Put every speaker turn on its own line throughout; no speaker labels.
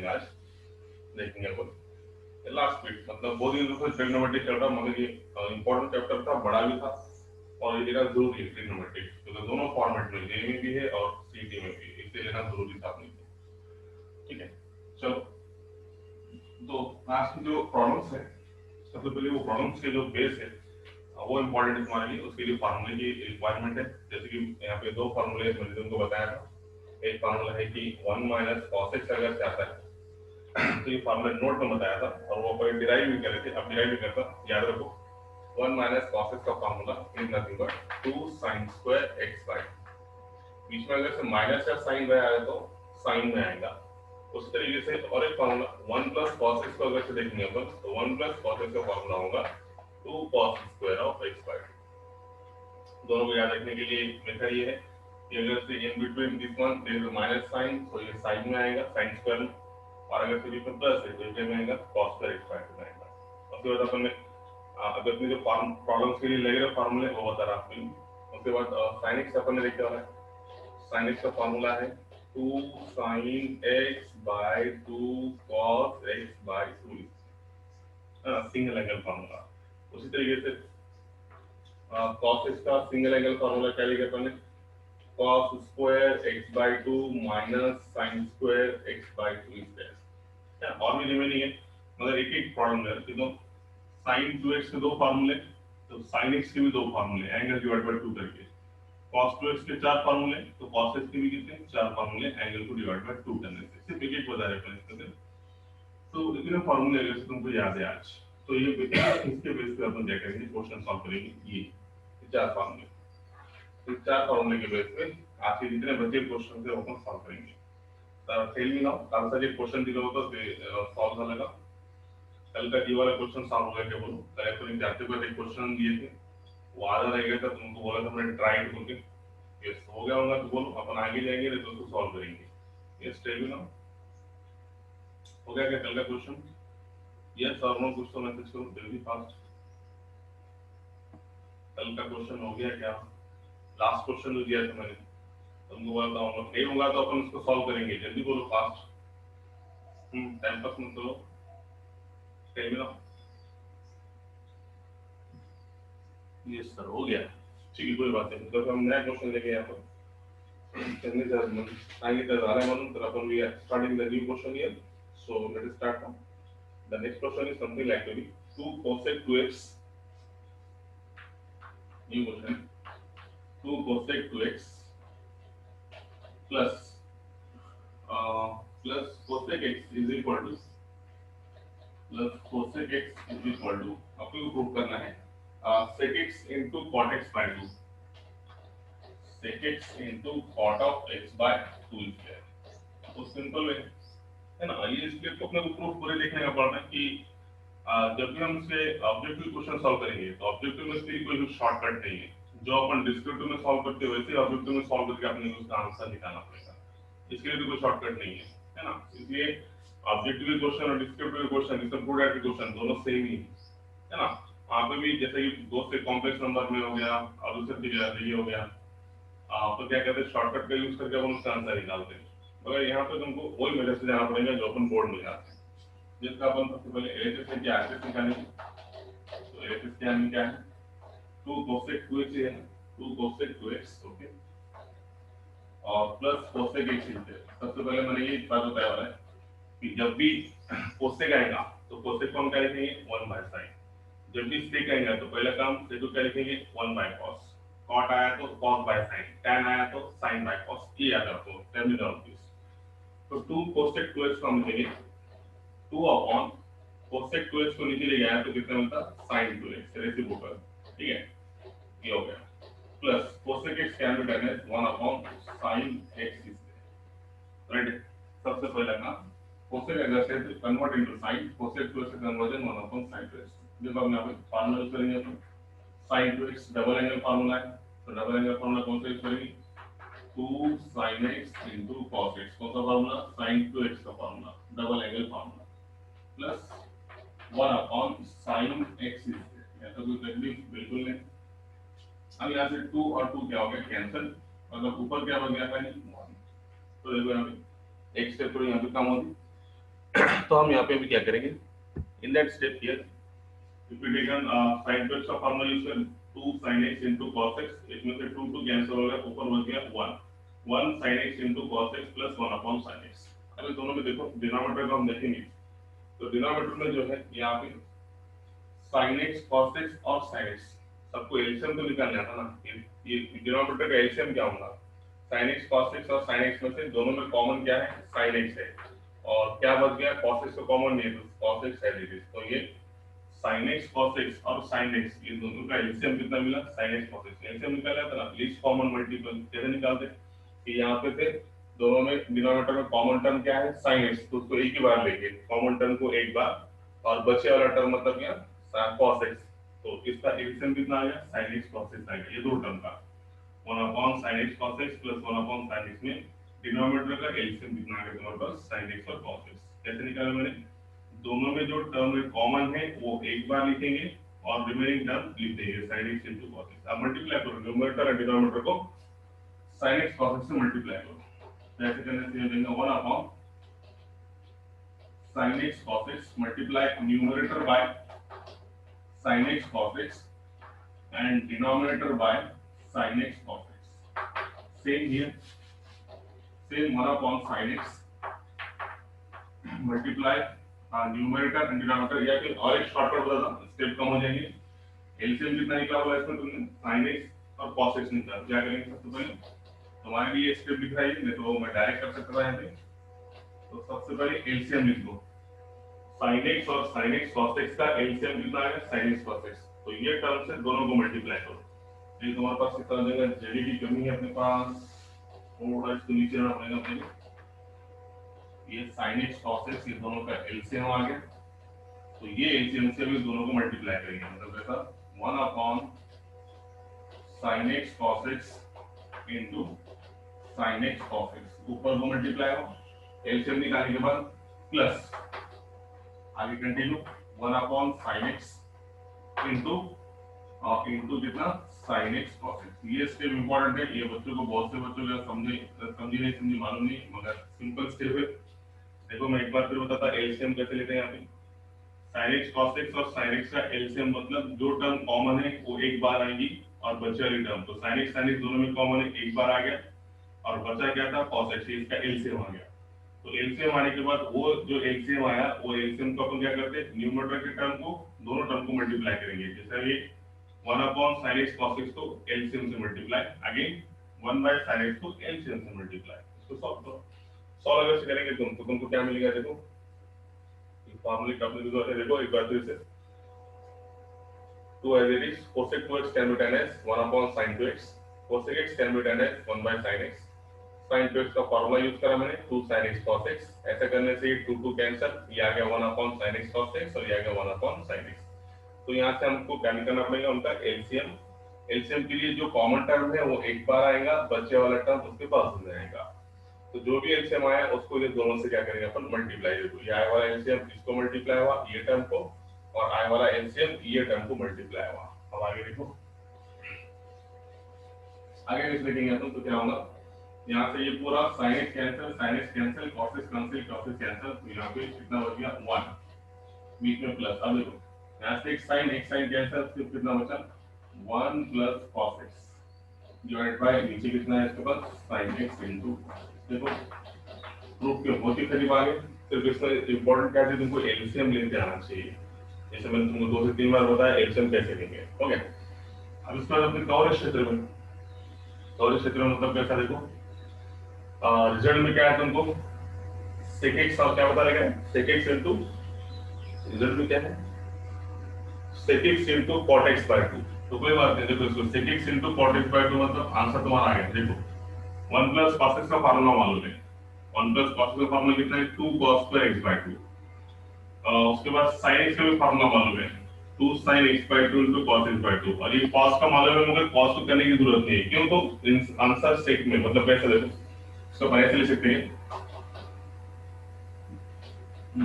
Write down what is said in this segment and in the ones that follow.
आज देखेंगे अपन last week, मतलब बहुत दिन से ट्रिग्नोमेट्री चल रहा, मगर ये इंपॉर्टेंट चैप्टर था, बड़ा भी था और ये लेना जरूरी है ट्रिग्नोमेट्री, क्योंकि दोनों फॉर्मेट में जे में भी है और सीटी में भी, इसे लेना जरूरी था अपने लिए। ठीक है, चलो तो आज की जो प्रॉब्लम्स है, सबसे पहले वो प्रॉब्लम्स के जो बेस है वो इम्पोर्टेंट है तुम्हारे लिए, उसके लिए फार्मूले की रिक्वायरमेंट है। जैसे कि यहाँ पे दो फार्मूले मैंने तुमको बताया था। एक फार्मूला है कि 1 माइनस कॉस एक्स अगर से आता है तो ये फार्मूला नोट में बताया था और वो अपन डिराइव भी कर रहे थे, अब डिराइव भी करता, याद रखो 1 माइनस कॉस एक्स का formula is nothing but 2 sin square x by, बीच में अगर से माइनस या साइन बाय आया तो साइन में आएगा। उसी तरीके से और एक फार्मूला 1 प्लस कॉस एक्स को अगर से देखेंगे अपन तो 1 प्लस कॉस एक्स का फार्मूला होगा 2 cos square of x by. दोनों को याद रखने के लिए मेथड ये है कि अगर से in between this one there is minus sign, तो ये साइन में आएगा साइन स्क्वायर में, और अगर से बीच में प्लस है तो ये में आएगा cos स्क्वायर एक्स बाय में आएगा। उसके बाद अपन ने अगर अपने जो प्रॉब्लम्स के लिए लगे रहे फार्मूले वो बता रहा आपको। उसके बाद sin x अपन ने देखा हुआ है, sin x का फार्मूला है 2 sin x by 2 cos x by 2, single angle formula. उसी तरीके से cos x का सिंगल एंगल फार्मूला क्या लिखा अपन ने, cos square x by 2 minus sin square x by 2 square. और भी रिमेनिंग है, मगर एक एक प्रॉब्लम है तो sin 2x के दो फार्मूले, तो sin x के भी दो फार्मूले एंगल डिवाइड बाय 2 करके, cos 2x के चार फार्मूले, तो cos x के भी कितने चार फार्मूले एंगल को डिवाइड बाय 2 करने से, सिर्फ एक एक बता रहे हैं इसके। तो इतने फार्मूले अगर तुमको याद है आज, तो ये इसके बेस पे अपन क्या करेंगे, क्वेश्चन सॉल्व करेंगे। ये चार फार्मूले, इस चार फार्मूले के बेस पे आज के जितने बचे क्वेश्चन थे वो अपन सॉल्व करेंगे। टेल मी नाउ, कल सा जो क्वेश्चन दिया होगा तो सॉल्व झाला का? कल का ये वाला क्वेश्चन सॉल्व हो गया क्या बोलो? कल अपन जाते हुए एक क्वेश्चन दिए थे, वो आधा रह गया था, तुमको बोला था मैंने ट्राई करके, यस हो गया होगा तो बोलो, अपन आगे जाएंगे नहीं तो उसको सॉल्व करेंगे। यस टेल मी नाउ, हो गया क्या कल का क्वेश्चन? यस और नो कुछ तो मैसेज करो जल्दी फास्ट। कल का क्वेश्चन हो गया क्या? लास्ट क्वेश्चन जो दिया था मैंने तुमको बोला था, हम लोग नहीं होगा तो अपन उसको सॉल्व करेंगे, जल्दी बोलो फास्ट। टाइम पास मत करो, tell me now. Yes sir हो गया, ठीक है कोई बात नहीं, तो हम नया क्वेश्चन लेके यहाँ पर सांगितलं झालं म्हणून तर आपण we are starting the new question here. So let us start now. The next question is something like maybe 2 cosec 2x, new question, 2 cosec 2x plus plus cosec x is equal to plus cosec x is equal to, आपको prove करना है sec x into cot x by 2, sec x into cot of x by 2 square। तो simple है ना, ये इसके तो अपने को प्रूफ पूरे देखने का पड़ना है कि जब भी हम इसके ऑब्जेक्टिव क्वेश्चन सॉल्व करेंगे तो ऑब्जेक्टिव में इसके कोई भी शॉर्टकट नहीं है, जो अपन डिस्क्रिप्टिव में सॉल्व करते हैं वैसे ऑब्जेक्टिव में सॉल्व करके अपने को उसका आंसर निकालना पड़ेगा, इसके लिए भी कोई शॉर्टकट नहीं है ना। इसलिए ऑब्जेक्टिव क्वेश्चन और डिस्क्रिप्टिव क्वेश्चन, इसका प्रूफ डायरेक्ट क्वेश्चन दोनों सेम ही है ना। वहाँ पे भी जैसे कि दो से कॉम्प्लेक्स नंबर में हो गया और दूसरे ये हो गया, तो क्या कहते हैं शॉर्टकट का यूज करके अपन उसका आंसर निकालते हैं, मगर यहाँ पे तुमको वही मेथड से जाना पड़ेगा जो अपन बोर्ड में जाते हैं, जिसका अपन सबसे पहले एलएचएस है क्या एलएचएस निकालेंगे। तो एलएचएस क्या है 2 cosec 2x है, 2 cosec 2x ओके, और प्लस cosec x है। सबसे पहले मैंने ये बात बताया वाला है कि जब भी cosec आएगा तो cosec को हम क्या लिखेंगे 1 by sin, जब भी sec आएगा तो पहला काम sec को क्या लिखेंगे 1 by cos, cot आया तो cos by sin, tan आया तो sin by cos, ये याद रखो टर्मिनोलॉजी। तो 2 cosec 2x को हम लिखेंगे 2 अपॉन cosec 2x को नीचे ले गया तो कितना मिलता sin 2x रेसिप्रोकल, ठीक है ये हो गया, plus cosec x can be done as 1 upon sin x is right. सबसे पहला काम cosec अगर से convert into sin, cosec 2x का कन्वर्जन 1 अपॉन sin 2x, जब हम यहां पे फार्मूला यूज करेंगे तो sin 2x double angle formula है, तो डबल एंगल फार्मूला कौन सा यूज करेंगे 2 sin x into cos x, कौन सा फार्मूला sin 2x का formula double angle formula, plus 1 upon sin x is, ऐसा कोई तकलीफ बिल्कुल नहीं। अब यहाँ से 2 और 2 क्या हो गया कैंसिल, मतलब ऊपर क्या बन गया पहले 1, तो देखो यहाँ पे x से थोड़ी यहाँ पे कम होगी तो हम यहाँ पे भी क्या करेंगे, in that step here if we take an sin to x का फॉर्मूला यूज करें 2 sin x into cos x, इसमें से 2 2 कैंसिल हो गया, ऊपर बच गया 1 sin x into cos x plus 1 upon sin x। अभी दोनों में देखो डिनोमिनेटर को हम देखेंगे, तो डिनोमिनेटर में जो है यहाँ पे sin x cos x और sin x सबको एलसीएम तो निकालना था ना, ये डिनोमिनेटर का एलसीएम क्या होगा, sin x cos x और sin x में से दोनों में कॉमन क्या है, sin x है, और क्या बच गया, cos x तो कॉमन नहीं है, तो cos x है दीजिए, तो ये sin x cos x और sin x ये दोनों का एलसीएम कितना मिला, sin x cos x LCM निकाला था ना, लीस्ट कॉमन मल्टीपल कैसे निकालते कि यहाँ पे थे दोनों में डिनोमिनेटर में कॉमन टर्म क्या है, sin x, तो उसको एक ही बार लेंगे कॉमन टर्म को एक बार, और बचे वाला टर्म मतलब क्या cos x, तो इसका एलसीएम कितना आ गया, sin x cos x आ गया, ये दो टर्म का 1 upon sin x cos x plus 1 upon sin x में डिनोमिनेटर का एलसीएम कितना आ गया तुम्हारे पास, sin x और cos x। कैसे निकाला मैंने, दोनों में जो टर्म कॉमन है वो एक बार लिखेंगे और रिमेनिंग टर्म लिख देंगे sin x into cos x। अब मल्टीप्लाई करो न्यूमरेटर और डिनोमिनेटर को sin x cos x से मल्टीप्लाई करो, ऐसे करने से देंगे 1 upon sin x cos x multiply numerator bye sin x cos x and denominator by sin x cos x। Same here, same 1 upon sin x multiply numerator and denominator, या फिर और एक शॉर्टकट बता था, स्टेप कम हो जाएंगे। LCM कितना निकला हुआ है इसमें तुमने, sin x और cos x निकाला, क्या करेंगे सबसे पहले, तुम्हारे लिए स्टेप दिख रहा है, नहीं तो मैं डायरेक्ट कर सकता था यहाँ पे, तो सबसे पहले एलसीएम लिख लो, sin x और sin x cos x का एलसीएम कितना आएगा, sin x cos x, तो ये टर्म से दोनों को मल्टीप्लाई करो, ये तुम्हारे पास कितना आ जाएगा, जेडी की कमी है अपने पास, थोड़ा इसको नीचे लाना पड़ेगा अपने, ये sin x cos x ये दोनों का एलसीएम आ गया, तो ये एलसीएम से भी दोनों को मल्टीप्लाई करेंगे, मतलब ऐसा 1 upon sin x cos x into sin x cos x, ऊपर को मल्टीप्लाई हो, एलसीएम निकालने के बाद प्लस आगे continue 1 upon sin x into कितना sin x cos x। ये स्टेप इंपॉर्टेंट है, ये बच्चों को बहुत से बच्चों का समझी नहीं समझी मालूम नहीं, मगर सिंपल स्टेप है। देखो मैं एक बार फिर बताता, एलसीएम कैसे लेते हैं यहाँ पे, sin x cos x और sin x का एलसीएम मतलब जो टर्म कॉमन है वो एक बार आएगी और बचे वाली टर्म, तो sin x दोनों में कॉमन है, एक बार आ गया और बचा क्या था cos x, इसका एलसीएम आ गया, तो एलसीएम आने के बाद वो जो एलसीएम आया वो एलसीएम को अपन क्या करते हैं, न्यूमरेटर के टर्म को दोनों टर्म को मल्टीप्लाई करेंगे, जैसे ये 1 upon sin x cos x को एलसीएम से multiply, again 1 by sin x को एलसीएम से मल्टीप्लाई, इसको सॉल्व करो, सॉल्व अगर से करेंगे तो तुमको क्या मिलेगा, देखो ये फार्मूले का अपने जो है, देखो एक बार फिर से 2 as it is, cosec 2x can be tan as 1 upon sin 2x, cosec x can be tan as 1 by sin x, sin 2x का फार्मूला यूज करा मैंने 2 sin x cos x, ऐसा करने से 2 2 कैंसिल, ये आ गया 1 upon sin x cos x और ये आ गया 1 upon sin x। तो यहाँ से हमको क्या निकालना पड़ेगा, उनका एलसीएम, एलसीएम के लिए जो कॉमन टर्म है वो एक बार आएगा, बचे वाला टर्म उसके पास हो जाएगा, तो जो भी एलसीएम आया उसको ये दोनों से क्या करेंगे अपन, मल्टीप्लाई, देखो ये आए वाला एलसीएम इसको मल्टीप्लाई हुआ ये टर्म को, और आए वाला एलसीएम ये टर्म को मल्टीप्लाई हुआ। अब आगे देखो, आगे इस लिखेंगे अपन तो क्या होगा, यहाँ से ये पूरा sin x cancel cos x cancel, तो यहाँ पे कितना बच गया 1, बीच में प्लस, अब देखो यहाँ से x sin कैंसिल, फिर कितना बचा 1 plus cos x divide by नीचे कितना है इसके पास sin x इनटू, देखो प्रूफ के बहुत ही करीब आ गए। सिर्फ इसमें इंपॉर्टेंट क्या है, तुमको एलसीएम लेके आना चाहिए, जैसे मैंने तुमको 2 से 3 बार बताया एलसीएम कैसे लेंगे, ओके। अब इसके बाद अपने कवरेज क्षेत्र में मतलब कैसा, देखो रिजल्ट में क्या है तुमको sec x और क्या बता रहेगा sec x इनटू, रिजल्ट में क्या है sec x into cot x by 2, तो कोई बात नहीं, देखो इसको sec x into cot x by 2 मतलब आंसर तुम्हारा आ गया, देखो 1 प्लस cos x का फार्मूला मालूम है, 1 प्लस cos x का फार्मूला कितना है 2 cos square x by 2, उसके बाद sin x का भी फार्मूला मालूम है 2 sin x by 2 into cos x by 2, और ये cos का मालूम है मगर cos को करने की जरूरत नहीं है, क्यों, तो आंसर sec में मतलब कैसे, देखो इसको अपन ऐसे ले सकते हैं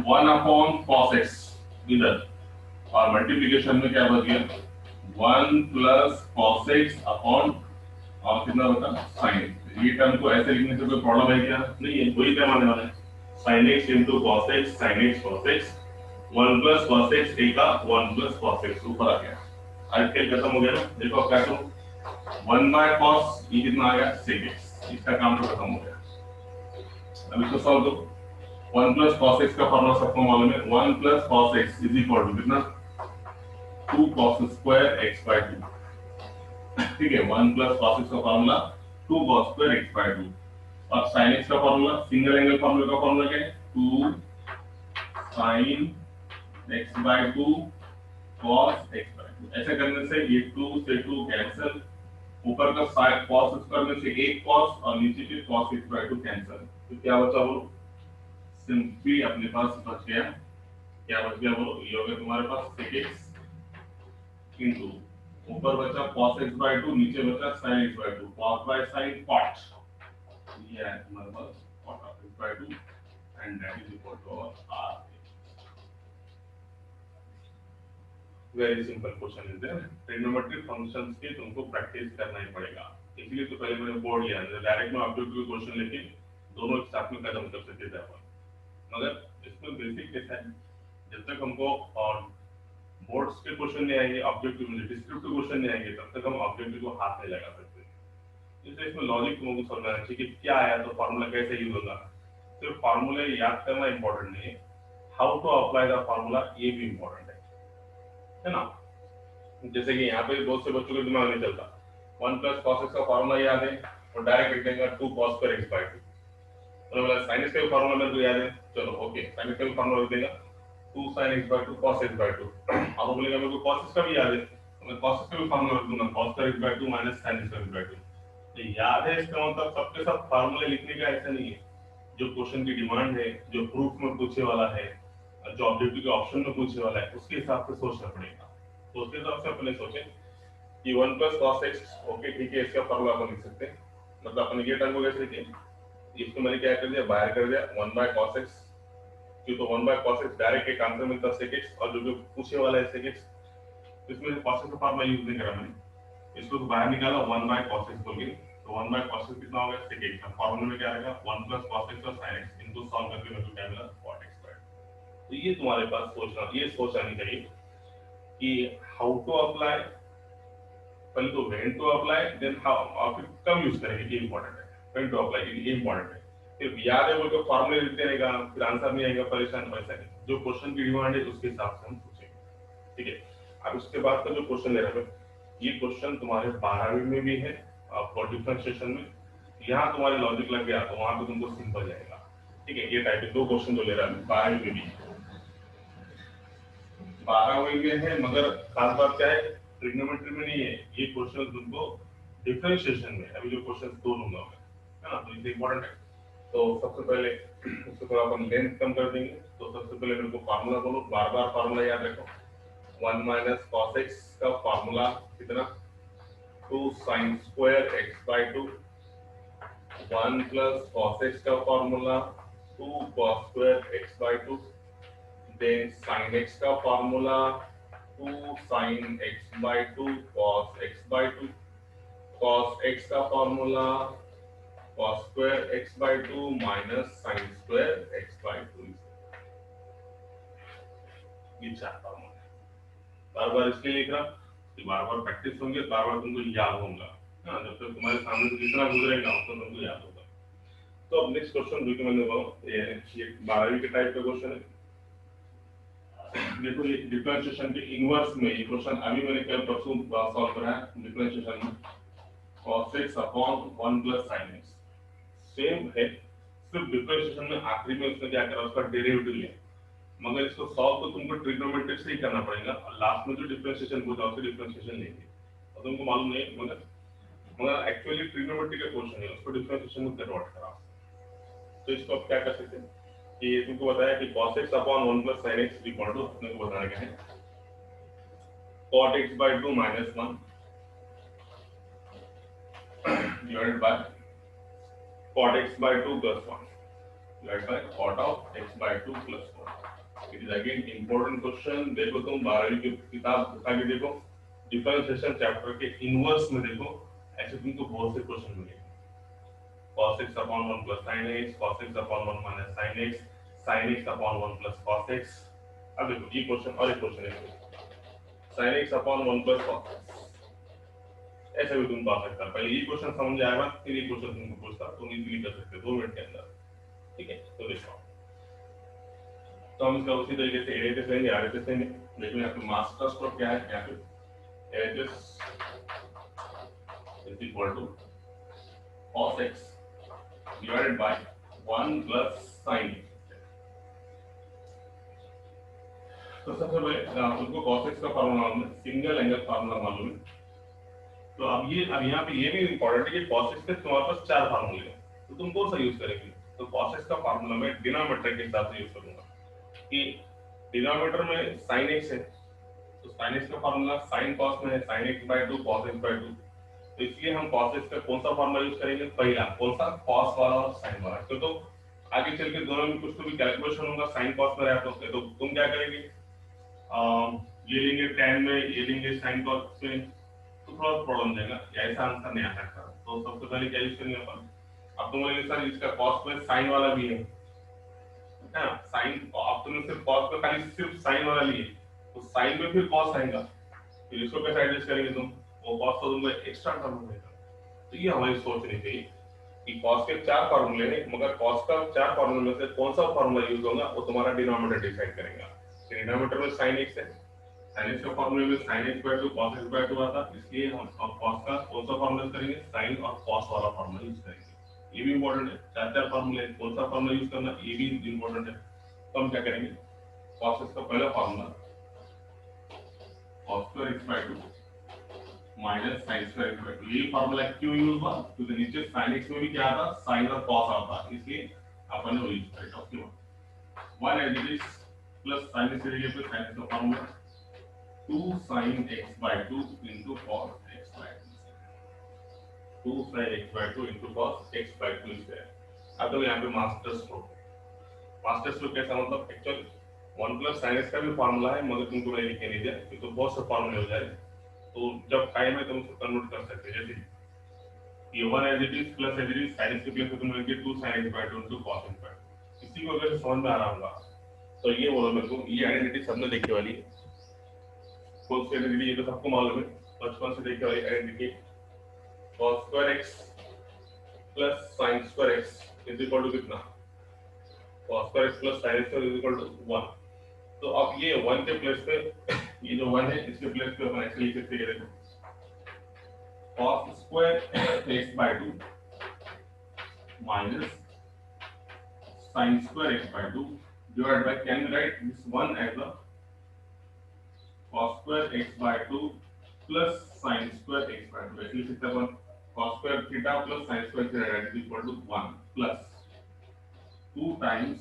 1 upon cos x इधर, और मल्टीप्लिकेशन में क्या बच गया 1 प्लस cos x अपॉन और कितना बता sin x, ये टर्म को ऐसे लिखने से कोई प्रॉब्लम है क्या, नहीं है, वही टर्म आने वाला है sin x into cos x sin x cos x 1 plus cos x a का 1 plus cos x ऊपर आ गया। आज खेल खत्म हो गया ना। देखो क्या करूं, 1 by cos ये कितना आ गया sec x, इसका काम तो खत्म हो गया। अब इसको सॉल्व दो। 1 plus cos x का फॉर्मूला सबको मालूम है, 1 plus cos x is equal to कितना 2 cos square x by 2। ठीक है, 1 plus cos x का formula 2 cos square x by 2। और sin x का फॉर्मूला सिंगल एंगल फॉर्मूला का फॉर्मूला क्या है 2 sin x by 2 cos x by 2। ऐसा करने से ये 2 से 2 कैंसिल, ऊपर का साइड cos करने से एक cos और नीचे के cos x by 2 कैंसिल, तो क्या बचा बोलो, सिंपली अपने पास बच गया, क्या बच गया बोलो, ये हो गया तुम्हारे पास sec x इनटू ऊपर बचा cos x by 2, नीचे बचा sin x by 2, cos by sin cot, ये है तुम्हारे पास cot of x by 2 and that is equal to our r। Very simple question is there. Trigonometric functions की तुमको practice करना ही पड़ेगा, इसलिए तो पहले मैंने बोर्ड लिया, डायरेक्ट में ऑब्जेक्टिव क्वेश्चन लेके दोनों एक साथ में खत्म कर सकते थे अपन, मगर इसमें बेसिक कैसा है, जब तक हमको और बोर्ड्स के क्वेश्चन नहीं आएंगे, ऑब्जेक्टिव में डिस्क्रिप्टिव क्वेश्चन नहीं आएंगे, तब तक हम ऑब्जेक्टिव को हाथ नहीं लगा सकते। इसलिए इसमें लॉजिक तुमको समझना चाहिए कि क्या आया तो फार्मूला कैसे यूज होगा। सिर्फ फार्मूले याद करना इंपॉर्टेंट नहीं है, how to apply the formula ये भी इंपॉर्टेंट है ना। जैसे कि यहाँ पे बहुत से बच्चों के दिमाग में चलता 1 plus cos x का फार्मूला याद है और डायरेक्ट लिख देंगे 2 cos square x by 2, मतलब sin x का फार्मूला मेरे को याद है, चलो ओके sin x का फार्मूला लिख देगा 2 sin x by 2 cos x by 2। अब बोलेगा मेरे को cos x का भी याद है, मैं cos x का भी फार्मूला लिख दूंगा cos square x by 2 minus sin x by 2। तो याद है इसका मतलब सबके सब फार्मूले लिखने का ऐसा नहीं है, जो क्वेश्चन की डिमांड है, जो प्रूफ में पूछे वाला है, जो ऑब्जेक्टिव के ऑप्शन में पूछे वाला है, उसके हिसाब से सोचना पड़ेगा। तो उसके हिसाब से अपने सोचें कि 1 plus cos x, ओके ठीक है, इसका फॉर्मूला अपन लिख सकते हैं, मतलब अपन ये टर्म को कैसे लिखें, इसको मैंने क्या कर दिया, बाहर कर दिया 1 by cos x, क्यों तो 1 by cos x डायरेक्ट एक आंसर मिलता है sec x, और जो पूछे वाला है sec x, इसमें cos x का फॉर्मूला यूज नहीं करा मैंने, इसको तो बाहर निकाला 1 by cos x बोल के, तो 1 by cos x कितना होगा sec x, फॉर्मूला में क्या आएगा 1 plus cos x और sin x, इनको सॉल्व करके मेरे को क्या मिला cot x by। तो ये तुम्हारे पास सोचना, ये सोच आनी चाहिए कि हाउ टू अप्लाई, पहले तो when to apply, then how, और फिर कब यूज करेंगे ये इंपॉर्टेंट है, व्हेन टू अप्लाई ये इंपॉर्टेंट है। फिर याद है बोल के फॉर्मूले लिख देने का फिर आंसर नहीं आएगा, परेशान, वैसा नहीं, जो क्वेश्चन की डिमांड है उसके हिसाब से हम पूछेंगे, ठीक है। अब उसके बाद का जो क्वेश्चन ले रहा है, ये क्वेश्चन तुम्हारे 12वीं में भी है, आपको डिफरेंशिएशन में, यहाँ तुम्हारे लॉजिक लग गया तो वहां पे तुमको सिंपल जाएगा, ठीक है। ये टाइप के दो क्वेश्चन जो ले रहा है 12वीं में भी, 12वीं में है, मगर खास बात क्या है, ट्रिग्नोमेट्री में नहीं है ये क्वेश्चन, तुमको डिफरेंशिएशन में अभी जो क्वेश्चन दो लूंगा मैं, है ना, तो ये इंपॉर्टेंट है। तो सबसे पहले इसको थोड़ा अपन लेंथ कम कर देंगे, तो सबसे पहले मेरे को फार्मूला बोलो, बार बार फार्मूला याद रखो, 1 minus cos x का फार्मूला कितना 2 sin square x by 2, 1 plus cos x का formula 2 cos square x by 2, then sin x का formula 2 sin x by 2 cos x by 2, cos x का formula cos square x by 2 minus sin square x by 2। ये चार formula बार बार इसलिए लिख रहा कि बार बार practice होंगे, बार बार तुमको याद होगा, हाँ, जब तक तुम्हारे सामने से जितना गुजरेगा उतना तुमको याद होगा। तो अब नेक्स्ट क्वेश्चन जो कि मैंने बोला ये 12वीं के टाइप का क्वेश्चन है। देखो ये डिफरेंशिएशन के इनवर्स में ये क्वेश्चन अभी मैंने कल परसों सॉल्व करा है, डिफरेंशिएशन में cos x upon 1 plus sin x same है, सिर्फ डिफरेंशिएशन में आखिरी में उसने क्या करा, उसका डेरिवेटिव लिया, मगर इसको सॉल्व तो तुमको ट्रिग्नोमेट्रिक से ही करना पड़ेगा, और लास्ट में जो डिफरेंशिएशन होता है उससे डिफरेंशिएशन लेंगे, और तुमको मालूम नहीं, मगर एक्चुअली ट्रिग्नोमेट्री का क्वेश्चन है, उसको डिफरेंशिएशन में कन्वर्ट करा। तो इसको आप क्या कर सकते हैं कि तुमको बताया कि cos x upon 1 plus sin x equal to, अपने को बताना क्या है, cot x by 2 minus 1 divided by cot x by 2 plus 1 divided by cot of x by 2 plus 1। It is again important question। देखो तुम 12वीं की किताब उठा के देखो, डिफरेंशिएशन चैप्टर के इनवर्स में देखो, ऐसे तुमको बहुत से क्वेश्चन मिलेंगे, cos x upon 1 plus sin x, cos x upon 1 minus sin x, sin x upon 1 plus cos x। अब देखो ये क्वेश्चन और एक क्वेश्चन है, sin x upon 1 plus cos x, ऐसे भी तुम पा सकता है। पहले ये क्वेश्चन समझ आएगा फिर ये क्वेश्चन तुमको पूछता, तुम इजीली कर सकते हो 2 मिनट के अंदर। ठीक है, तो देखो तो हम इसका उसी तरीके से एरिया लेंगे, आर एच लेंगे। लेकिन यहाँ पे मास्टर स्ट्रोक क्या है, यहाँ पे H S is equal to cos x divided by 1 plus sin x। तो सबसे पहले तुमको cos x का फार्मूला मालूम है, सिंगल एंगल फार्मूला मालूम है। तो अब यहाँ पे ये भी इंपॉर्टेंट है कि cos x के तुम्हारे पास 4 फार्मूले हैं, तो तुम कौन सा यूज करेंगे? तो cos x का फार्मूला मैं डिनोमिनेटर के हिसाब से यूज करूंगा कि डिनोमिनेटर में sin x है, तो sin x का फार्मूला sin cos में है, sin x/2 cos x/2। तो इसलिए हम cos x का कौन सा फार्मूला यूज करेंगे? पहला कौन सा? cos वाला और sin वाला। तो आगे चल के दोनों में कुछ तो भी कैलकुलेशन होगा, sin cos में रहता है, तो तुम क्या करेंगे? ये लेंगे tan में, ये लेंगे sin cos में, तो थोड़ा प्रॉब्लम देगा, ऐसा आंसर नहीं आ सकता। तो सबसे पहले क्या यूज करेंगे अपन? अब तुम बोलेंगे सर इसका cos में sin वाला भी है ना, sin, अब तुमने सिर्फ cos में खाली सिर्फ sin वाला लिए, तो sin में फिर cos आएगा, फिर इसको कैसे एडजस्ट करेंगे तुम? वो cos तो तुमको एक्स्ट्रा टर्म मिलेगा। तो ये हमारी सोच नहीं थी कि cos के 4 फार्मूले हैं, मगर cos का 4 फार्मूले में से कौन सा फार्मूला यूज होगा वो तुम्हारा डिनोमिनेटर डिसाइड करेगा। डिनोमिनेटर में sin x है, sin x का फार्मूले में sin x/2 cos x/2 आता, इसलिए हम cos का कौन सा फार्मूला यूज करेंगे? sin और cos वाला फार्मूला यूज करेंगे। ये भी इंपॉर्टेंट है, 4 फार्मूले, कौन सा फार्मूला यूज करना ये भी इंपॉर्टेंट है। तो हम क्या करेंगे? cos x का पहला formula cos² x/2 minus sin² x/2, ये फार्मूला क्यों यूज हुआ? क्योंकि नीचे sin x में भी क्या आता? sin और cos आता, इसलिए अपन ने वो यूज किया। Okay, 1 as it is plus sin x की जगह पे sin का formula 2 sin x/2 into cos x/2, 2 sin x/2 into cos x/2 है। अब तो यहाँ पे मास्टर स्ट्रोक कैसा मतलब एक्चुअल 1 plus sin x का भी फार्मूला है, मगर तुमको मैं लिखे नहीं दिया क्योंकि तो बहुत से फार्मूले हो जाए, तो जब टाइम है तुम उसको कन्वर्ट कर सकते हैं। जैसे ये 1 as it is plus as it is sin x की प्लेस पे तुम लेंगे 2 sin x/2 into cos x/2। इसी को अगर समझ में आ रहा होगा तो ये बोलो मेरे को, ये आइडेंटिटी सबने देखी वाली है। कौन सी आइडेंटिटी? ये तो सबको मालूम है, बचपन से देखी वाली identity, cos² x plus sin² x is equal to कितना? cos² x plus sin² x is equal to 1। तो अब ये 1 के प्लेस पे ये जो 1 है इसके प्लेस पे अपन ऐसे लिख सकते हैं, देखो cos² x/2 minus sin² x/2 divided by, can we write this one as a cos² x/2 plus sin² x/2, ऐसे लिख सकते हैं अपन cos² theta plus sin² theta is equal to 1 plus 2 times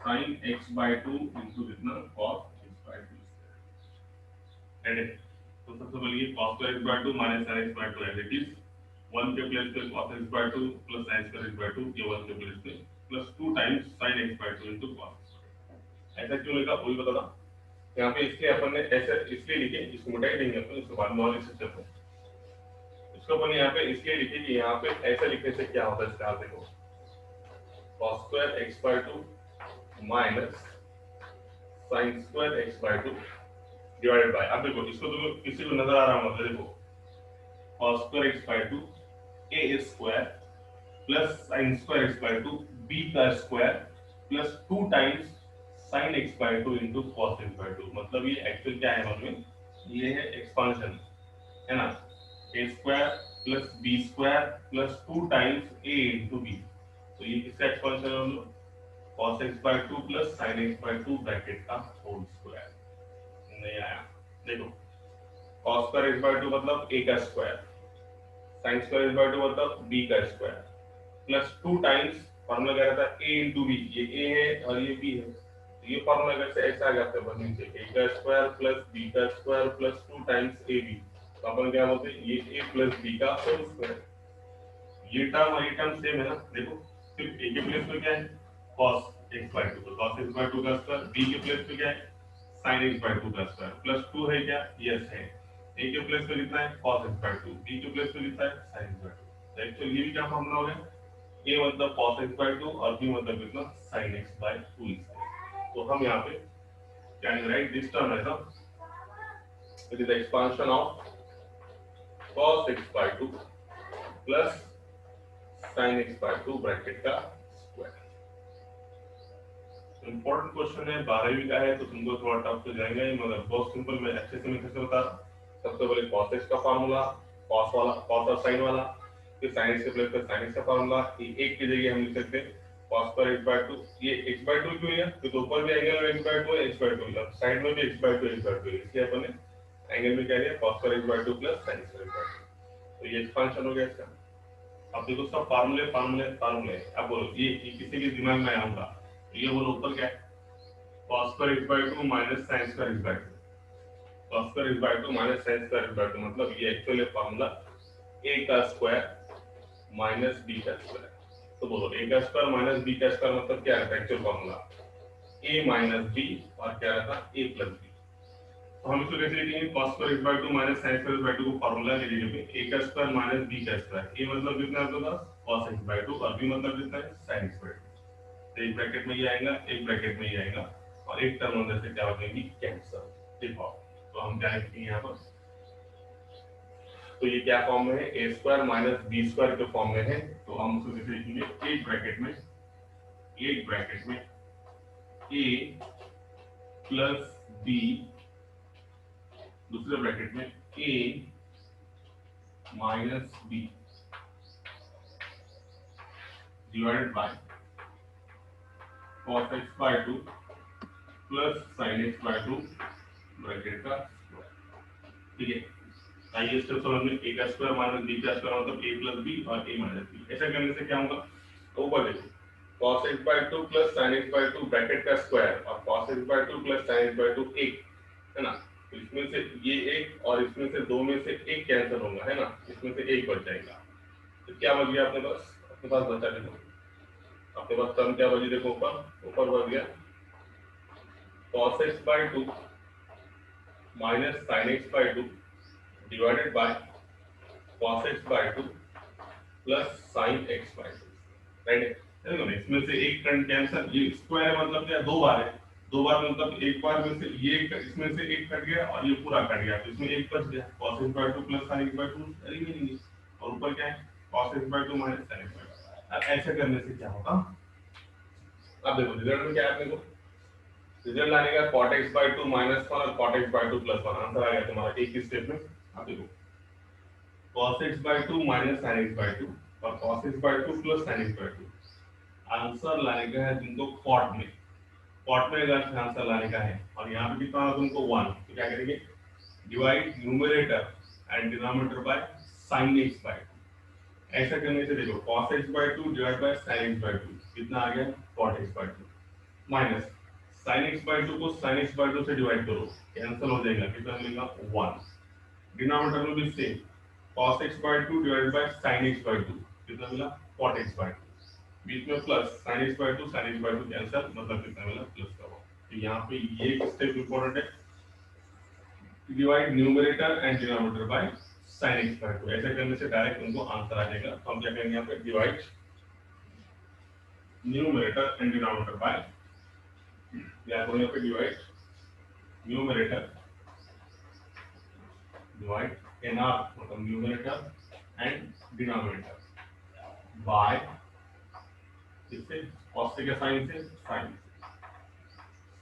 sin x/2 into कितना? cos x/2। तो सबसे पहले ये cos² x/2 minus sin x/2 as it is 1 के प्लेस पे cos x/2 plus sin² x/2, ये 1 के प्लेस पे plus 2 times sin x/2 into cos। ऐसा क्यों लिखा वही बताना। यहाँ पे इसलिए अपन ने ऐसे इसलिए लिखे, इसको मिटाई देंगे अपन, इसके बाद में और लिख सकते हैं। इसको अपन यहाँ पे इसलिए लिखे कि यहाँ पे ऐसे लिखने से क्या होता है, इसका देखो cos² x/2 minus sin² x/2 divided by, अब देखो इसको तो किसी को नजर आ रहा होगा, देखो cos² x/2 a square plus sin² x/2 b का square plus 2 times sin x/2 into cos x/2। मतलब ये एक्चुअल क्या है मतलब, ये है एक्सपांशन, है ना, a square plus b square plus 2 times a into b। तो ये किसका एक्सपांशन है हम लोग? cos x/2 plus sin x/2 bracket का होल स्क्वायर। नहीं आया, देखो cos² x/2 मतलब a का स्क्वायर, sin² x/2 मतलब b का स्क्वायर प्लस 2 टाइम्स, फार्मूला क्या रहता है? a into b, ये a है और ये b है, तो ये फार्मूला कैसे ऐसा आ जाता है बस नीचे a का स्क्वायर प्लस b का स्क्वायर प्लस 2 टाइम्स ab, तो अपन क्या बोलते हैं? ये a प्लस b का होल स्क्वायर। ये टर्म और ये टर्म सेम है ना, देखो सिर्फ a के प्लेस पे क्या है? cos x/2, तो cos x/2 का स्क्वायर, b के प्लेस पे क्या है? sin x/2 का स्क्वायर प्लस 2 है क्या? यस है। a के प्लेस पे कितना है? cos x/2, b के प्लेस पे कितना है? sin x/2। तो एक्चुअली ये भी क्या फार्मूला हो गया? ए मतलब cos x by 2 और b मतलब कितना sin x by 2 स्क्वायर। तो हम यहाँ पे can write this term as it is expansion of cos x by 2 plus sin x by 2 bracket का स्क्वायर। इंपॉर्टेंट क्वेश्चन है, 12वीं का है, तो तुमको थोड़ा टफ तो जाएगा ही, मगर बहुत सिंपल, मैं अच्छे से मैं कैसे बता रहा हूं। सबसे पहले cos x का फार्मूला, cos वाला, cos और sin वाला, फिर sin x के प्लेस पे sin x का फार्मूला, ये एक की जगह हम लिख सकते हैं cos पर x by 2। ये x by 2 क्यों लिया, क्योंकि ऊपर भी एंगल में x by 2 है, x by 2 लिया, साइड में भी x by 2 है, इसलिए अपन ने एंगल में क्या लिया cos पर x by 2 plus sin x पर x by 2। तो ये एक्सपांशन हो गया इसका। अब देखो सब फार्मूले फार्मूले फार्मूले, अब बोलो ये किसी के दिमाग में आऊंगा, ये बोलो ऊपर क्या है, cos पर x by 2 minus sin square x by 2, cos पर x by 2 minus sin square x by 2, मतलब ये एक्चुअली फार्मूला a का स्क्वायर माइनस b का स्क्वायर। तो बोलो a का स्क्वायर माइनस b का स्क्वायर मतलब क्या रहता है actual formula, a minus b, और क्या रहता a प्लस b। तो हम इसको कैसे लिखेंगे, cos पर x by 2 minus sin square x by 2 को फार्मूला के लिए लिखेंगे a का स्क्वायर माइनस b का स्क्वायर, a मतलब कितना है आपके पास cos x by 2 और b मतलब कितना है sin x by 2। तो एक ब्रैकेट में ये आएगा, एक ब्रैकेट में ये आएगा, और एक टर्म अंदर से क्या हो जाएगी कैंसिल। देखो तो हम क्या लिखेंगे यहाँ पर, तो ये क्या फॉर्म में है, ए स्क्वायर माइनस बी स्क्वायर के फॉर्म में है। तो हम उसको कैसे लिखेंगे, एक ब्रैकेट में ए प्लस बी, दूसरे ब्रैकेट में A minus B divided by cos x by 2 plus sin x by 2 bracket का स्क्वायर। ठीक है, आइए स्टेप समझ में, a का स्क्वायर माइनस b का स्क्वायर मतलब a प्लस b और a माइनस b। ऐसा करने से क्या होगा, तो ऊपर देखो cos x by 2 plus sin x by 2 bracket का स्क्वायर, और cos x by 2 plus sin x by 2 एक है ना, तो इसमें से ये एक और इसमें से दो में से एक कैंसिल होगा है ना, इसमें से एक बच जाएगा। तो क्या बच गया अपने पास बचा, देखो अपने पास टर्म क्या बची, देखो ऊपर बच गया cos x by 2 minus sin x by 2 divided by cos x by 2 plus sin x by 2, right है। देखो ना इसमें से एक टर्म कैंसिल, ये स्क्वायर है मतलब क्या, दो बार है, दो बार मतलब एक बार में से ये इसमें से एक कट गया और ये पूरा कट गया, तो इसमें एक बच गया cos x by 2 plus sin x by 2 remaining, और ऊपर क्या है cos x by 2 minus sin x by 2। अब ऐसे करने से क्या होगा, अब देखो रिजल्ट में क्या है, अपने को रिजल्ट आने का cot x by 2 माइनस 1 और cot x by 2 plus 1, answer आ गया तुम्हारा एक ही स्टेप में। अब देखो cos x by 2 minus sin x by 2 और cos x by 2 plus sin x by 2, answer लाने का है तुमको cot में, cot में अगर आंसर लाने का है, और यहाँ पे कितना होगा तुमको 1, तो क्या करेंगे divide numerator and denominator by sin x by 2। ऐसा करने से देखो cos x by 2 divide by sin x by 2 कितना आ गया cot x by 2, minus sin x by 2 को sin x by 2 से डिवाइड करो, कैंसिल हो जाएगा, कितना मिलेगा 1। डिनोमिनेटर में भी same cos x by 2 divided by sin x by 2 कितना मिला cot x by 2, बीच में plus sin x by 2 cancel, मतलब कितना मिला प्लस का 1। तो यहाँ पे ये स्टेप इंपॉर्टेंट है, divide numerator and denominator by sin x by 2। ऐसा करने से डायरेक्ट उनको आंसर आ जाएगा। तो हम क्या करेंगे यहाँ पे divide numerator and denominator by, या तो यहाँ पे डिवाइड न्यूमरेटर डिवाइड nr मतलब न्यूमरेटर एंड डिनोमिनेटर बाय इससे cos से क्या sin से sin x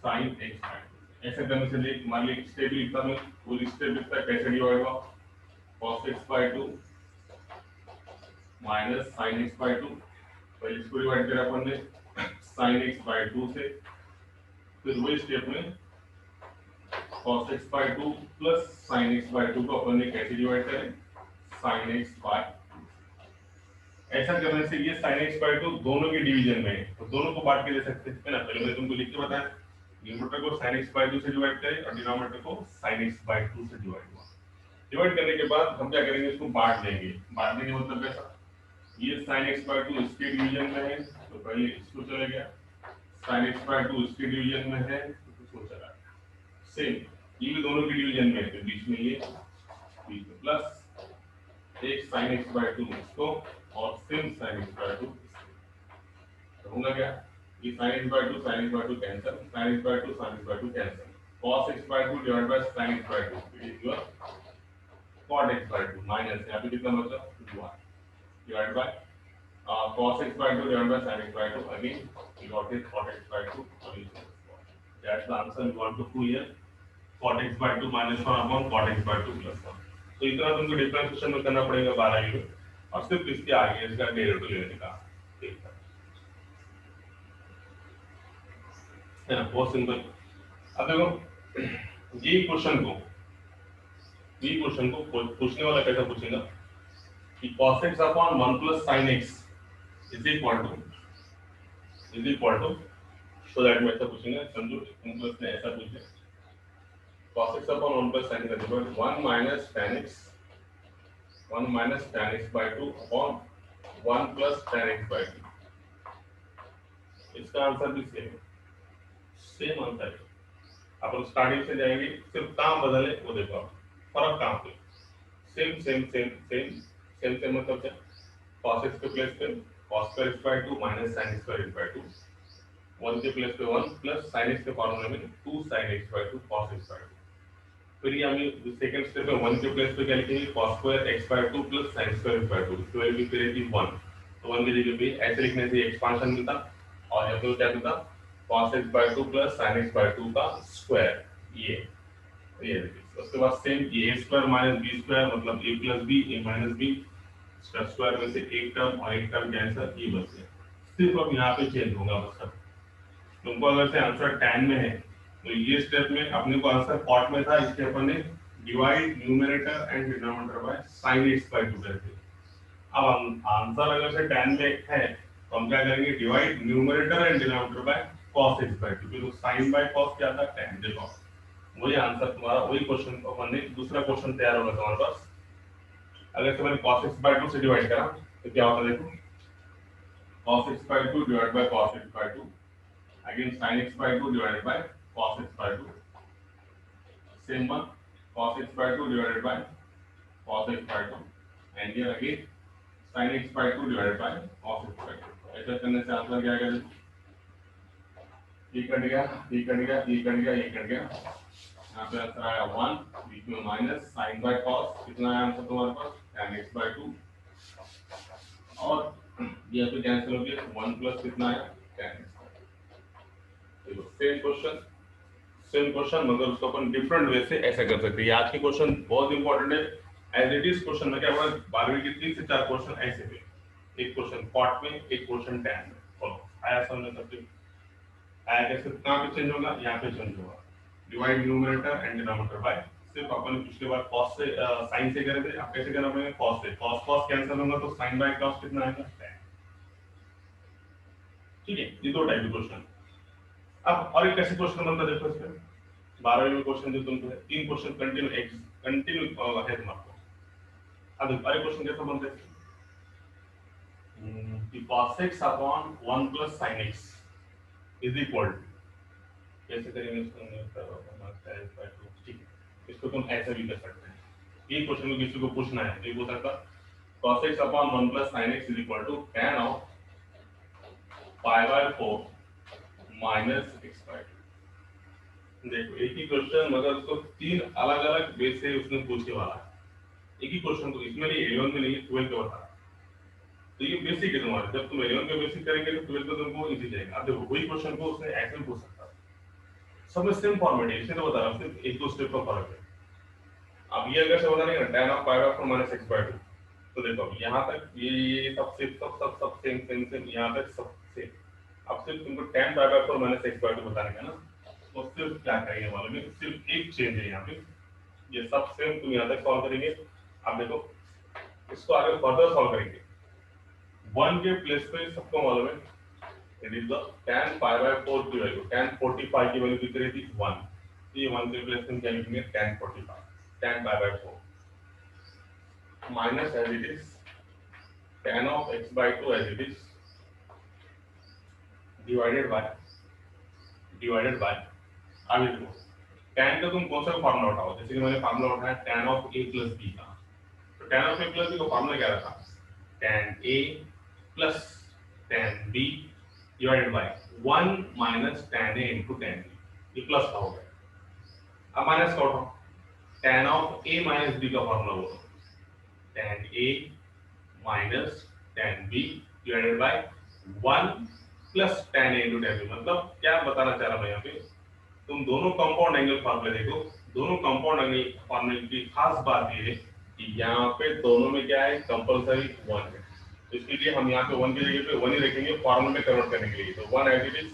by 2। ऐसा करने से देख मान ली स्टेप लिखता मैं, पूरी स्टेप लिखता कैसे डिवाइड हुआ cos x by 2 minus sin x by 2, पहले इसको डिवाइड करा अपन ने sin x by 2 से, फिर वही स्टेप में cos x by 2 plus sin x by 2 को अपन ने कैसे डिवाइड करें sin x by 2। ऐसा करने से ये sin x by 2 दोनों के डिवीजन में है, तो दोनों को बांट के ले सकते हैं, है ना। पहले मैं तुमको लिख के बताया, न्यूमरेटर को sin x by 2 से डिवाइड करें और डिनोमिनेटर को sin x by 2 से डिवाइड हुआ। डिवाइड करने के बाद हम क्या करेंगे, इसको बांट देंगे। बांटने का मतलब कैसा, ये sin x by 2 इसके डिवीजन में है तो पहले इसको चला गया, sin x by 2 इसके डिवीजन में है तो इसको चला गया, सेम ये भी दोनों के डिवीजन में है तो बीच में ये बीच में प्लस एक sin x by 2 इसको और सेम sin x by 2, तो होगा क्या, ये sin x by 2 sin x by 2 cancel, sin x by 2 sin x by 2 cancel, cos x by 2 divided by sin x by 2, it is your cot x by 2 minus यहाँ पे कितना बचा 1 divided by cos x by 2 divided by sin x by 2, again we got it cot x by 2, again that's the answer we want to prove here, cot x by 2 minus 1 upon cot x by 2 plus 1. तो इतना तुमको differentiation में करना पड़ेगा 12 में, और सिर्फ इसके आगे इसका डेरिवेटिव लेने का ठीक है ना, बहुत सिंपल। अब देखो ये क्वेश्चन को पूछने वाला कैसा पूछेगा कि cos x upon 1 plus sin x is equal to so that में ऐसा पूछेंगे, समझो तुमको इसने ऐसा पूछे cos x upon 1 plus sin x is equal to 1 minus tan x by 2 upon 1 plus tan x by 2, इसका आंसर भी सेम आंसर है। अपन स्टार्टिंग से जाएंगे, सिर्फ काम बदले वो देखो आप फर्क काम पे सेम मतलब क्या, cos x के प्लेस पे cos square x by 2 minus sin square x by 2, 1 के प्लेस पे 1 प्लस sin x के फॉर्मूला में 2 sin x by 2 cos x by 2, फिर ये हम सेकंड स्टेप में 1 के प्लेस पे क्या लिखेंगे cos square x by 2 plus sin square x by 2, इसकी वैल्यू कितनी रहेगी 1, तो 1 की जगह पे ऐसे लिखने से एक्सपांशन मिलता और यहाँ पे क्या मिलता cos x by 2 plus sin x by 2 का स्क्वायर, ये देखिए। उसके बाद same a square minus b square मतलब a plus b a minus b, इसका स्क्वायर में से एक टर्म और एक टर्म कैंसिल, ये बच गया, सिर्फ अब यहाँ पे चेंज होगा बस। अब तुमको अगर से आंसर tan में है तो ये स्टेप में अपने को आंसर कॉट में था, इसके अपन ने divide numerator and denominator by sin x by 2 करके। अब आंसर अगर से tan में है तो हम क्या करेंगे, divide numerator and denominator by cos x by 2, तो sin by cos क्या था tan, देखो वही आंसर तुम्हारा, वही क्वेश्चन अपन ने दूसरा क्वेश्चन तैयार होगा तुम्हारे पास। अगर से मैंने cos x by 2 से डिवाइड करा तो क्या होता है, देखो cos x by 2 divided by cos x by 2, again sin x by 2 divided by cos x by 2, same one cos x by 2 divided by cos x by 2, and here again sin x by 2 divided by cos x by 2, ऐसा करने से answer क्या आएगा, ये cut गया ये cut गया ये कट गया ये कट गया, यहाँ पे आंसर आया 1, बीच में माइनस sin by cos, कितना आया आंसर तुम्हारे पास tan x by 2, और ये पे कैंसिल हो गया 1 प्लस कितना आया tan x by 2। देखो सेम क्वेश्चन मगर उसको अपन डिफरेंट वे से ऐसा कर सकते हैं। आज की क्वेश्चन बहुत इंपॉर्टेंट है, एज इट इज क्वेश्चन में क्या हुआ 12वीं की 3 से 4 क्वेश्चन ऐसे थे, एक क्वेश्चन कॉट में एक क्वेश्चन tan में, और आया समझ सकते आया कैसे, कहाँ पे चेंज होगा, यहाँ पे चेंज होगा, divide numerator and denominator by, सिर्फ अपन पिछले बार cos से sin से करे थे, अब कैसे करना पड़ेगा cos से, cos कैंसिल होगा तो sin बाय cos कितना आएगा tan, ठीक है। ये दो टाइप के क्वेश्चन। अब और एक कैसे क्वेश्चन बनता है देखो, इसमें 12वीं में क्वेश्चन जो तुमको है 3 क्वेश्चन कंटिन्यू है तुम्हारे को। अब देखो अरे क्वेश्चन कैसे बनते हैं कि cos x upon 1 plus sin x is equal to, कैसे करेंगे इसको, ठीक है इसको तुम ऐसे भी कर सकते हैं, ये क्वेश्चन को किसी को पूछना है तो ये बोल सकता cos x upon 1 plus sin x is equal to tan of pi by 4 minus x by 2। देखो एक ही क्वेश्चन मगर उसको 3 अलग अलग वे से उसने पूछने वाला है, एक ही क्वेश्चन को, इसमें नहीं 11 में नहीं 12 में बता, तो ये बेसिक है तुम्हारे, जब तुम 11 में बेसिक करेंगे तो 12 में तुमको इजी जाएगा। अब देखो वही क्वेश्चन को उसने ऐसे भी पूछ सकता है, सब में सेम फॉर्मेट है, इसलिए तो बता रहा हूं सिर्फ एक दो स्टेप का फर्क है। अब ये अगर से बता नहीं tan of pi by 4 minus x by 2, तो देखो यहाँ तक ये सब सेम यहाँ तक सब सेम, अब सिर्फ तुमको tan pi by 4 minus x by 2 बताने का ना, तो सिर्फ क्या करेंगे मालूम है, सिर्फ एक चेंज है यहाँ पे, ये सब सेम तुम यहाँ तक सॉल्व करेंगे। अब देखो इसको आगे फर्दर सॉल्व करेंगे, 1 के प्लेस पे सबको मालूम है it is the tan pi by 4 की वैल्यू, tan 45 की वैल्यू कितनी रहती 1, तो ये 1 के प्लेस पे क्या लिखेंगे tan 45, tan pi by 4 minus as it is tan of x by 2 as it is divided by आगे देखो tan का तुम कौन सा फार्मूला उठाओ, जैसे कि मैंने फार्मूला उठाया tan of a plus b का, तो tan of a plus b का फार्मूला क्या रहता tan a plus tan b divided by 1 minus tan a into tan b, ये प्लस का हो गया। अब माइनस का उठाओ, tan of a minus b का फॉर्मूला बोलो, tan a minus tan b divided by 1 plus tan a into tan b। मतलब क्या बताना चाह रहा मैं यहाँ पे, तुम दोनों कंपाउंड एंगल फॉर्मूले देखो, दोनों कंपाउंड एंगल फॉर्मूले की खास बात ये है कि यहाँ पे दोनों में क्या है, कंपलसरी 1 है। तो इसके लिए हम यहाँ पे 1 की जगह पे 1 ही रखेंगे फॉर्मूले में कन्वर्ट करने के लिए। तो 1 एज इट इज,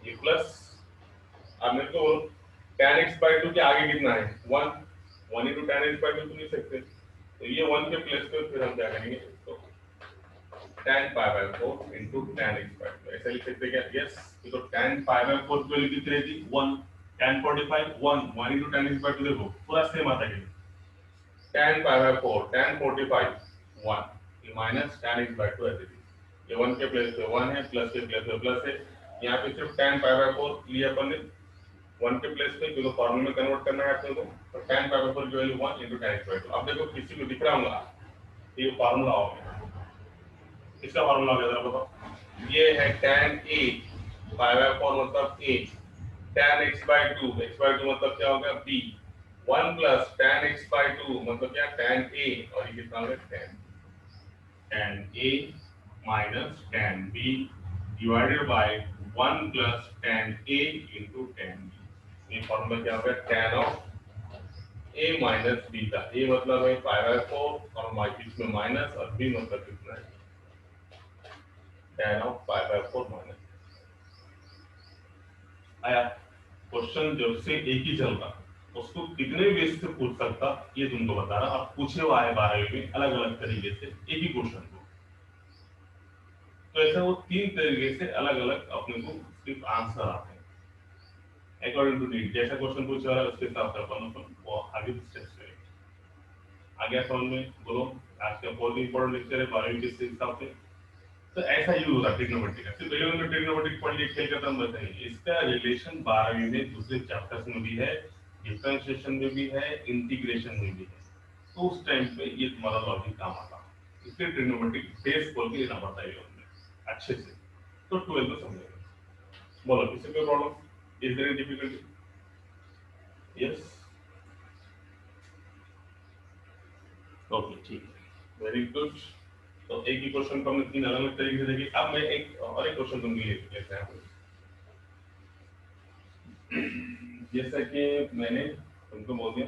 ये प्लस, अब मेरे को tan x by 2 के आगे कितना है 1, 1 into tan x by 2 तो नहीं सकते, तो ये 1 के प्लेस पे फिर हम क्या करेंगे, तो tan pi by 4 into tan x by 2 ऐसा लिख सकते क्या? यस, तो tan pi by 4 की वैल्यू कितनी रहती 1, tan 45 1 into tan x by 2 देखो पूरा सेम आता है, tan pi by 4 tan 45 1 minus tan x by 2 ऐसे, ये 1 के प्लेस पे 1 है, प्लस के प्लेस पे प्लस है, यहाँ पे सिर्फ tan pi by 4 लिया अपन ने 1 के प्लेस पे, क्योंकि फॉर्मूले में कन्वर्ट करना है आपको, तो tan pi by 4 की value 1 into tan x by 2। अब देखो किसी को दिख रहा होगा ये फार्मूला हो गया, इसका फार्मूला हो गया जरा बताओ, ये है tan a pi by 4 मतलब a, tan x by 2 मतलब क्या होगा b, 1 plus tan x by 2 मतलब क्या tan a, और ये कितना होगा tan a minus tan b divided by 1 plus tan a into tan b। ये फॉर्मूला क्या होगा, tan of a minus b का, a मतलब है pi by 4 और इसमें माइनस, और b मतलब कितना है tan of pi by 4 minus. आया क्वेश्चन, जब से एक ही चल रहा उसको कितने बेस से पूछ सकता ये तुमको बता रहा, अब पूछे हुआ है 12वीं में अलग अलग तरीके से एक ही क्वेश्चन को, तो ऐसा वो 3 तरीके से अलग अलग अपने को सिर्फ आंसर आते हैं अकॉर्डिंग टू नीड। जैसा क्वेश्चन पूछा रहा है उसके हिसाब से अपन वो आगे स्टेप्स करेंगे। आगे समझ में बोलो, आज का बहुत इंपॉर्टेंट लेक्चर है 12वीं के हिसाब से। तो ऐसा यूज होता है ट्रिग्नोमेट्री का, सिर्फ 11 में ट्रिग्नोमेट्री पढ़ के खेल खत्म होता है, इसका रिलेशन 12वीं में दूसरे चैप्टर्स में भी है, डिफरेंशिएशन में भी है, इंटीग्रेशन में भी है, तो उस टाइम पे ये तुम्हारा लॉजिक काम आता है, इसलिए ट्रिग्नोमेट्री बेस खोल के लेना पड़ता है अच्छे से, तो 12 में समझेंगे। बोलो किसी कोई problem, is there any difficulty? Yes, okay ठीक है, वेरी गुड। तो एक ही क्वेश्चन को हमने 3 अलग अलग तरीके से देखे। अब मैं एक और एक क्वेश्चन तुमके लिए लेते हैं, जैसा कि मैंने तुमको बोल दिया,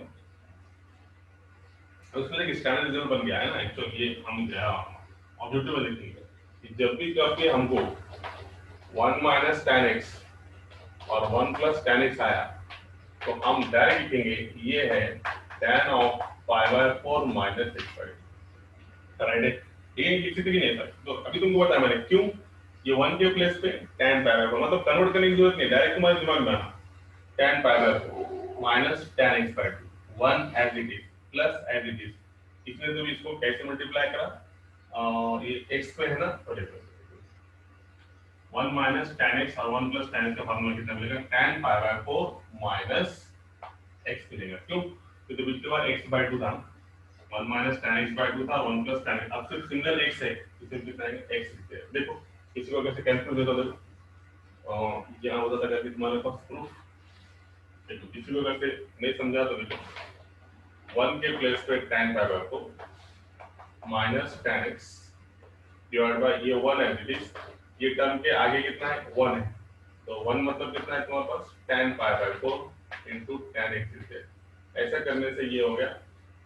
उसमें एक स्टैंडर्ड रिजल्ट बन गया है ना एक्चुअली, ये हम ऑब्जेक्टिव में लिखेंगे कि जब भी कभी हमको 1 माइनस tan x और 1 प्लस tan x आया, तो हम डायरेक्ट लिखेंगे ये है tan of pi by 4 minus x by 2, right है? ये लिख सकते कि नहीं सर? तो अभी तुमको बताया मैंने क्यों, ये 1 के प्लेस पे tan pi by 4, मतलब कन्वर्ट करने की जरूरत नहीं, डायरेक्ट तुम्हारे दिमाग में आना tan pi by 4 minus tan x by 2, 1 as it is plus as it is, इसने तो इसको कैसे मल्टीप्लाई करा, ये x पे है ना, तो देखो 1 माइनस tan x और 1 प्लस tan x का फार्मूला कितना मिलेगा, tan pi by 4 minus x मिलेगा। क्यों? तो पिछली बार x by 2 था, 1 माइनस tan x by 2 था, 1 प्लस tan x, अब सिर्फ सिंगल x है, इसे कितना है x लिखते हैं। देखो किसी को कैसे कैंसिल देता देखो, यहाँ होता था कि तुम्हारे पास प्रूफ, देखो किसी को कैसे नहीं समझा तो देखो 1 के प्लेस पे tan pi by 4 minus tan x divide by ये 1 है, इट इज ये टर्म के आगे कितना है 1 है, तो 1 मतलब कितना है तुम्हारे पास tan pi by 4 into tan x है। ऐसा करने से ये हो गया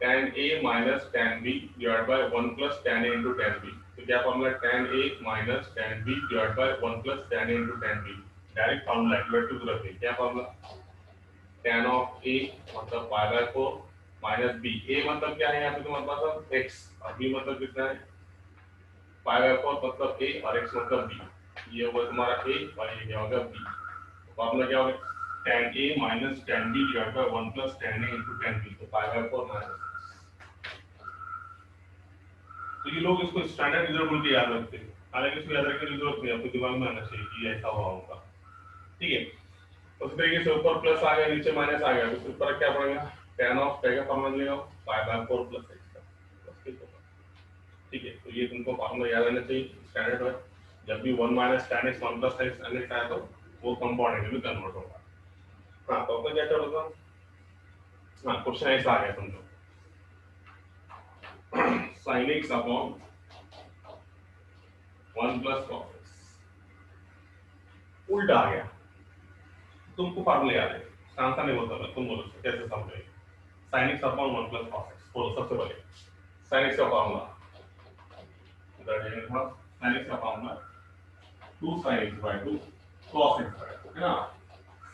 tan a minus tan b divided by 1 plus tan a into tan b। तो क्या formula, tan a minus tan b divided by 1 plus tan a into tan b, direct formula है, इक्वल टू जरूरत है। क्या formula, tan of a मतलब pi by 4 minus b, a मतलब क्या है यहाँ पे तुम्हारे पास x, और b मतलब कितना है pi by 4 मतलब a और x मतलब b, ये होगा तुम्हारा a और ये क्या होगा b। फॉर्मूला क्या होगा, tan a minus tan b divided by 1 plus tan a into tan b, तो pi by 4 minus। तो ये लोग इसको स्टैंडर्ड रिजल्ट बोल के याद रखते हैं, हालांकि इसको याद रखने की जरूरत नहीं, आपके दिमाग में आना चाहिए कि ऐसा हुआ होगा। ठीक है, उस तरीके से ऊपर प्लस आ गया नीचे माइनस आ गया, तो उसके ऊपर क्या पड़ेगा, tan ऑफ का फॉर्मूला लेगा pi by 4 plus x का, ठीक है? तो ये तुमको फॉर्मूला याद रहना चाहिए, स्टैंडर्ड है। जब भी 1 minus tan x 1 plus x अन्य का है तो वो कंपाउंड एंगल में कन्वर्ट होगा। हाँ तो अपन क्या करोगे? हाँ क्वेश्चन ऐसा आ गया समझो, sin x upon 1 plus cos x उल्टा आ गया। तुमको फार्मूला याद है, आंसर नहीं बोलता मैं, तुम बोलो कैसे समझोगे? sin x upon 1 plus cos x बोलो सबसे पहले। sin x का फार्मूला sin x का formula 2 sin x by 2 cos x by 2 है ना।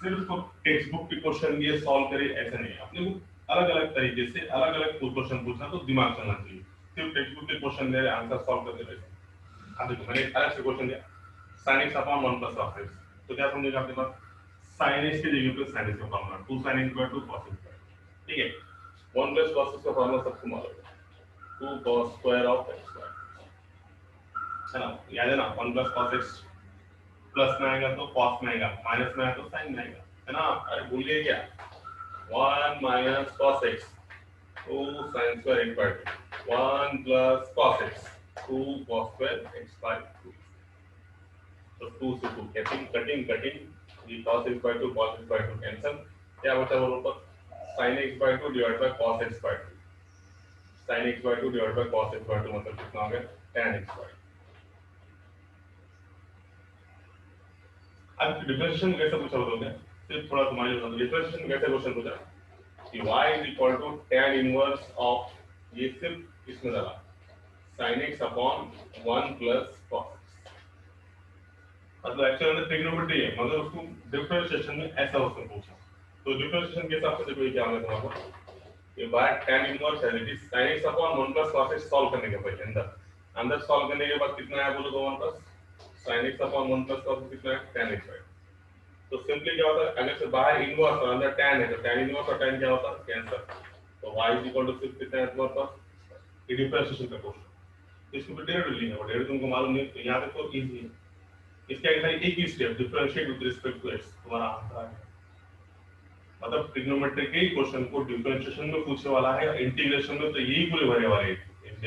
सिर्फ तो टेक्स्ट बुक के क्वेश्चन ये सॉल्व करे ऐसा नहीं है, अपने को अलग अलग तरीके से अलग अलग क्वेश्चन पूछना तो दिमाग चलना चाहिए। सिर्फ टेक्स्ट बुक के क्वेश्चन ले आंसर सॉल्व करते रहे। हाँ देखो मैंने एक अलग से क्वेश्चन दिया sin x upon 1 plus cos x, तो क्या समझेगा आपके पास? sin x की जगह पे sin x का formula 2 sin x by 2 cos x by 2, ठीक है। 1 प्लस cos x का फार्मूला सबको मालूम है 2 cos square of x square, है ना। याद है ना 1 प्लस cos x प्लस में आएगा तो cos में आएगा, माइनस में आएगा तो sin में आएगा, है ना। अरे भूलिए क्या 1 minus cos x 2 sin square x by 2 1 plus cos x 2 cos square x by 2, तो 2 से 2 कटिंग कटिंग कटिंग, ये cos x by 2 cos x by 2 cancel, क्या बचा वो ऊपर sin x by 2 divide by cos x by 2, sin x by 2 divide by cos x by 2 मतलब कितना आ गया tan x by 2। अब डिफरेंशिएशन कैसे पूछा बोलोगे? सिर्फ थोड़ा तुम्हारे लिए डिफरेंशिएशन कैसे क्वेश्चन पूछा कि y is equal to tan inverse of, ये सिर्फ इसमें डाला sin x upon 1 plus cos x, मतलब एक्चुअली में ट्रिग्नोमेट्री है मगर उसको डिफरेंशिएशन में ऐसा उसने पूछा। तो डिफरेंशिएशन के हिसाब से देखो ये क्या होगा तुम्हारा, ये y tan इनवर्स है it is sin x upon 1 plus cos x solve करने के बाद अंदर सॉल्व करने के बाद कितना है बोलो तो 1 plus sin x upon 1 plus cos x कितना है tan x by, तो सिंपली क्या होता है अगर से बाहर इनवर्स और अंदर tan है तो tan इनवर्स और tan क्या होता है कैंसिल, तो y इज इक्वल टू सिर्फ कितना है तुम्हारे पास ये डिफरेंशिएशन का क्वेश्चन। इसको भी डेरिवेटिव लिखना है, डेरिवेटिव तुमको मालूम नहीं तो यहां पे तो इजी है, इसके आगे खाली एक ही step differentiate with respect to x तुम्हारा आंसर आ गया। मतलब ट्रिग्नोमेट्री के क्वेश्चन को डिफरेंशिएशन में पूछने वाला है, इंटीग्रेशन में तो यही पूरे भरे वाले हैं।